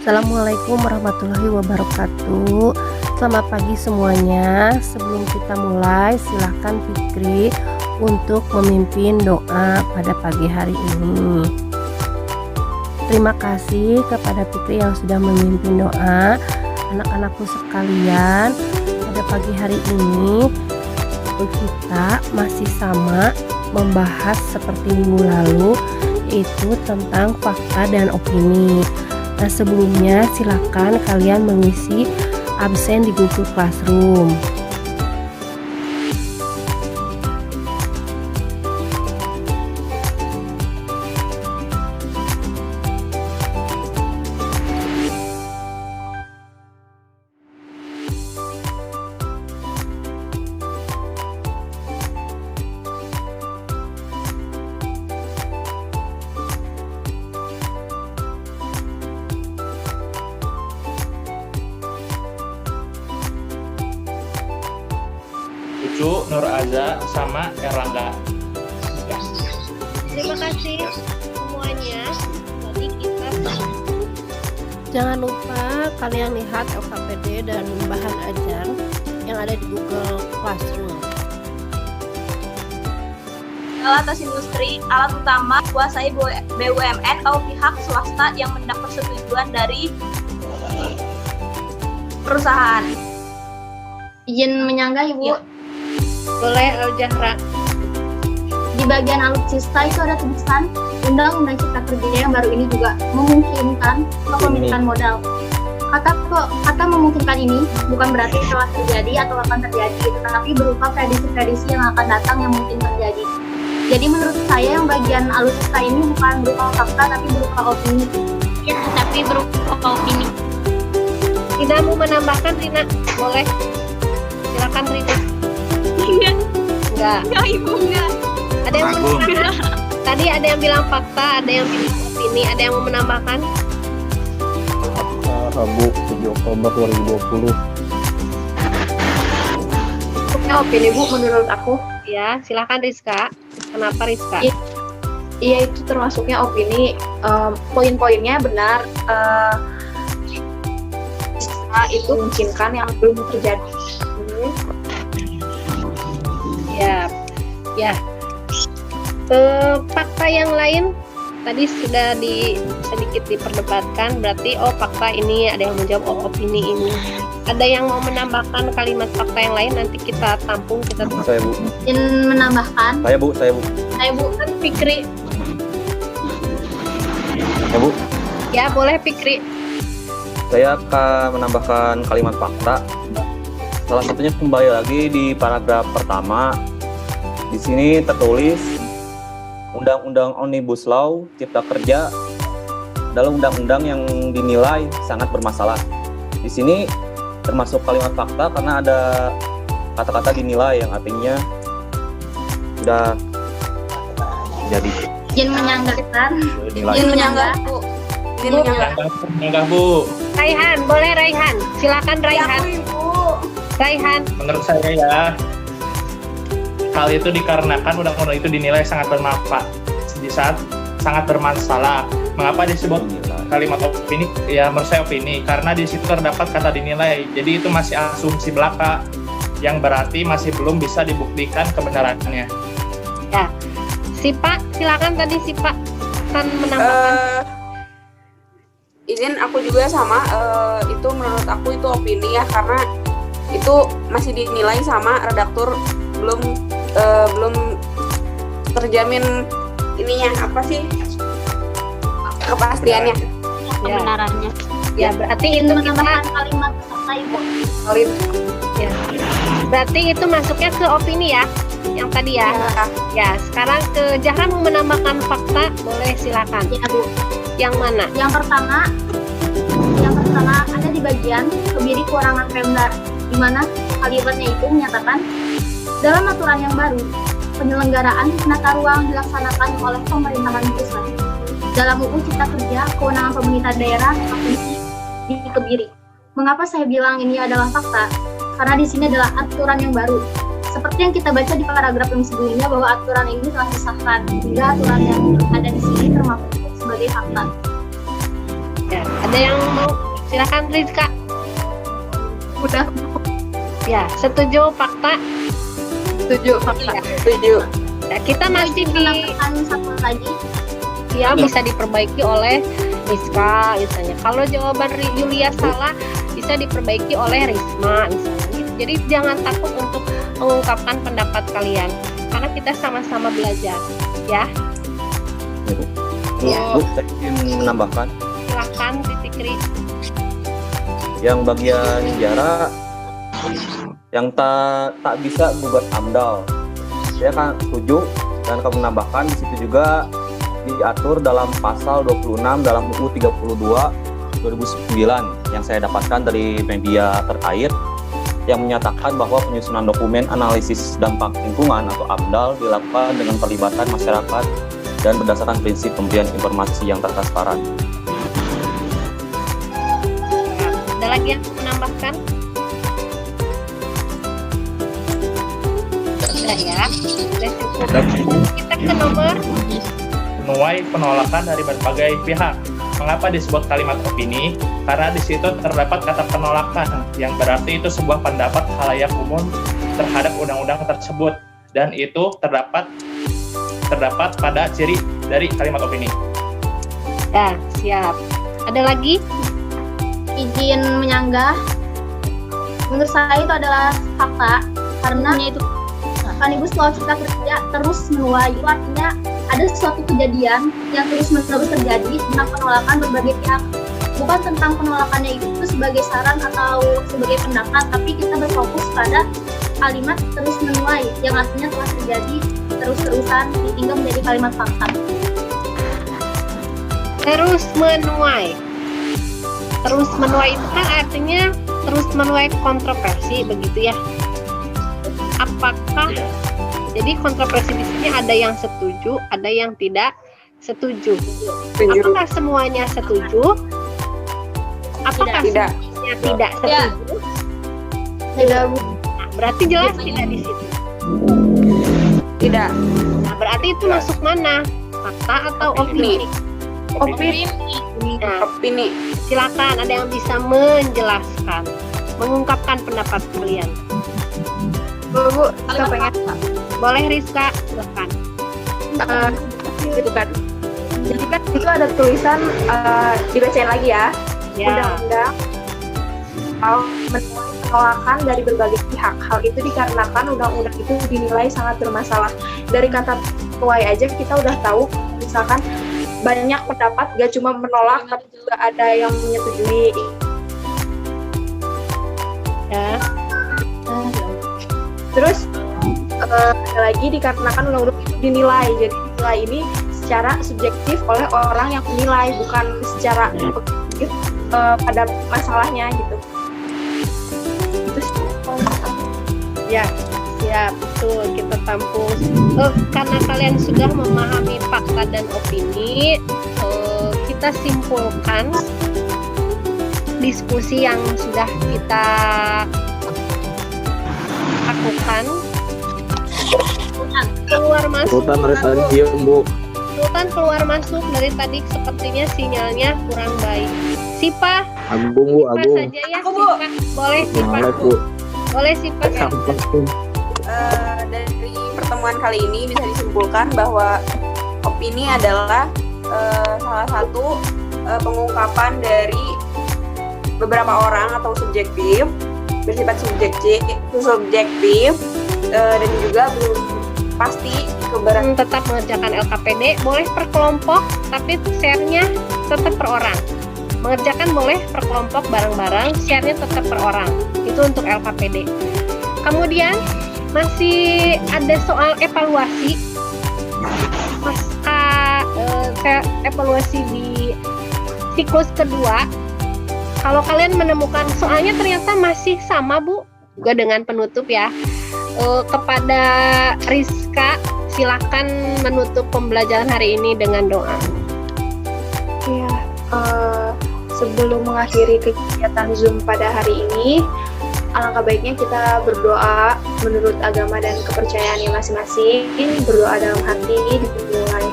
Assalamualaikum warahmatullahi wabarakatuh. Selamat pagi semuanya. Sebelum kita mulai, silahkan Fikri untuk memimpin doa pada pagi hari ini. Terima kasih kepada Fikri yang sudah memimpin doa. Anak-anakku sekalian, pada pagi hari ini kita masih sama membahas seperti minggu lalu, yaitu tentang fakta dan opini. Nah, sebelumnya silakan kalian mengisi absen di Google Classroom. Cucu, Nur Aza, sama Erlangga. Ya. Terima kasih semuanya. Tadi kita jangan lupa kalian lihat LKPD dan bahan ajar yang ada di Google Classroom. Alat tas industri, alat utama kuasai BUMN atau pihak swasta yang mendapat persetujuan dari perusahaan. Izin menyanggah, Ibu. Ya. Boleh Al-Jahra. Di bagian alutsista itu ada tulisan Undang-Undang Cipta Kerja yang baru ini juga memungkinkan kepemilikan modal. Kata memungkinkan ini bukan berarti telah terjadi atau akan terjadi, tetapi berupa prediksi-prediksi yang akan datang yang mungkin terjadi. Jadi menurut saya yang bagian alutsista ini bukan berupa fakta tapi berupa opini. Ya, tapi berupa opini. Rina mau menambahkan, Rina? Boleh. Silakan Rina. Iya. Enggak. Ya, Ibu enggak. Ada yang mau menambahkan? Tadi ada yang bilang fakta, ada yang bilang opini, ada yang mau menambahkan? Rabu 7 Oktober 2020. Opini, Bu, menurut aku. Ya, silakan Rizka. Kenapa Rizka? Iya, itu termasuknya opini. Poin-poinnya benar. Itu memungkinkan yang belum terjadi. Ya. Fakta yang lain tadi sudah sedikit diperdebatkan, berarti fakta ini, ada yang menjawab opini ini. Ada yang mau menambahkan kalimat fakta yang lain, nanti kita tampung, kita Saya, Bu. Izin menambahkan. Saya, Bu. Saya, Bu, kan Fikri. Ya, Bu. Ya, boleh Fikri. Saya akan menambahkan kalimat fakta. Salah satunya kembali lagi di paragraf pertama. Di sini tertulis Undang-Undang Omnibus Law Cipta Kerja adalah undang-undang yang dinilai sangat bermasalah. Di sini termasuk kalimat fakta karena ada kata-kata dinilai yang artinya sudah jadi Izin menyanggahkan. dinilai. Izin menyanggah. Bu. Izin menyanggah. Menyanggah, Bu. Raihan, boleh Raihan. Silakan Raihan. Ibu. Raihan. Menurut saya ya, hal itu dikarenakan undang-undang itu dinilai sangat bermanfaat di saat sangat bermasalah. Mengapa disebut kalimat opini? Ya, menurut saya opini karena di situ terdapat kata dinilai. Jadi itu masih asumsi belaka yang berarti masih belum bisa dibuktikan kebenarannya. Ya. Sipa, silakan tadi Sipa akan menambahkan. Izin aku juga sama, itu menurut aku itu opini ya, karena itu masih dinilai sama redaktur, belum terjamin ininya apa sih kepastiannya. Kebenarannya. Ya, berarti itu Izin kita menambahkan kalimat fakta, Ibu. Solid. ya. Berarti itu masuknya ke opini ya, yang tadi ya. Ya, sekarang ke Jahra mau menambahkan fakta, boleh silakan. Ya, Bu. Yang mana? Yang pertama ada di bagian kebiri kewenangan Pemda, di mana kalimatnya itu menyatakan dalam aturan yang baru penyelenggaraan penata ruang dilaksanakan oleh pemerintahan pusat. Dalam UU Cipta Kerja, kewenangan pemerintah daerah provinsi dikebiri. Mengapa saya bilang ini adalah fakta? Karena di sini adalah aturan yang baru. Seperti yang kita baca di paragraf yang sebelumnya bahwa aturan ini telah disahkan, sehingga aturan yang ada di sini termasuk sebagai fakta. Ya, ada yang mau Silakan Rizka. Udah. Ya, setuju fakta? Setuju fakta. Ya. Setuju. Nah, kita masih Menambahkan satu lagi. ya bisa diperbaiki oleh Rizka misalnya. Kalau jawaban Yulia salah, bisa diperbaiki oleh Risma misalnya. Jadi jangan takut untuk mengungkapkan pendapat kalian, karena kita sama-sama belajar, ya. Bu, saya ingin menambahkan Silahkan Titikri. yang bagian sejarah yang tak bisa gugat AMDAL. Saya kan setuju dan akan menambahkan di situ juga diatur dalam pasal 26 dalam UU 32 2009 yang saya dapatkan dari media terkait yang menyatakan bahwa penyusunan dokumen analisis dampak lingkungan atau AMDAL dilakukan dengan pelibatan masyarakat dan berdasarkan prinsip pemberian informasi yang transparan. Ada lagi yang mau menambahkan? Sudah ya. Sudah cukup. Kita ke nomor Menuai penolakan dari berbagai pihak. Mengapa disebut kalimat opini? Karena di situ terdapat kata penolakan, yang berarti itu sebuah pendapat khalayak umum terhadap undang-undang tersebut, dan itu terdapat pada ciri dari kalimat opini. ya, siap. Ada lagi? Izin menyanggah. Menurut saya itu adalah fakta karena itu Omnibus Law Cipta Kerja terus menuai. Itu artinya ada suatu kejadian yang terus-menerus terjadi tentang penolakan berbagai pihak. Bukan tentang penolakannya itu sebagai saran atau sebagai pendapat, tapi kita berfokus pada kalimat terus menuai yang artinya telah terjadi terus-terusan hingga menjadi kalimat fakta. Terus menuai. Terus menuai itu kan artinya terus menuai kontroversi, begitu ya. Apakah jadi kontroversi di sini ada yang setuju, ada yang tidak setuju. Apakah semuanya setuju? Apakah Tidak. semuanya tidak setuju? Tidak. Nah, berarti jelas tidak di situ. Tidak. Nah, berarti itu masuk mana? Fakta atau opini? Opini. Nah, Opini. silakan ada yang bisa menjelaskan, mengungkapkan pendapat kalian. Bu, kita pengen Boleh Rizka, silakan. gitu kan. Jadi kan itu ada tulisan dibacain lagi ya. Ya, Undang-undang menuai penolakan dari berbagai pihak. Hal itu dikarenakan undang-undang itu dinilai sangat bermasalah. Dari kata menuai aja kita udah tahu, misalkan banyak pendapat gak cuma menolak, tapi juga ada yang menyetujui. ya. Terus ada lagi dikarenakan undang-undang itu dinilai. Jadi dinilai ini secara subjektif oleh orang yang menilai, bukan secara objektif pada masalahnya gitu. Itu sih. Ya, siap, betul, kita tampung. Karena kalian sudah memahami fakta dan opini, kita simpulkan diskusi yang sudah kita lakukan. Keluar masuk. Sultan keluar masuk dari tadi, sepertinya sinyalnya kurang baik. Sipa, Sipa saja ya. Aku, Bu. Sipa, boleh Sipa. Boleh Sipa. Dari pertemuan kali ini bisa disimpulkan bahwa opini adalah salah satu pengungkapan dari beberapa orang atau subjektif, bersifat subjektif dan juga belum pasti kebenaran. Tetap mengerjakan LKPD, boleh per kelompok, tapi share-nya tetap per orang. Mengerjakan boleh per kelompok bareng-bareng, share-nya tetap per orang. Itu untuk LKPD. Kemudian masih ada soal evaluasi. Saya evaluasi di siklus kedua. Kalau kalian menemukan soalnya ternyata masih sama, Bu, juga dengan penutup ya. Kepada Rizka, silakan menutup pembelajaran hari ini dengan doa. Iya, sebelum mengakhiri kegiatan Zoom pada hari ini, alangkah baiknya kita berdoa menurut agama dan kepercayaannya masing-masing. Berdoa dalam hati dimulai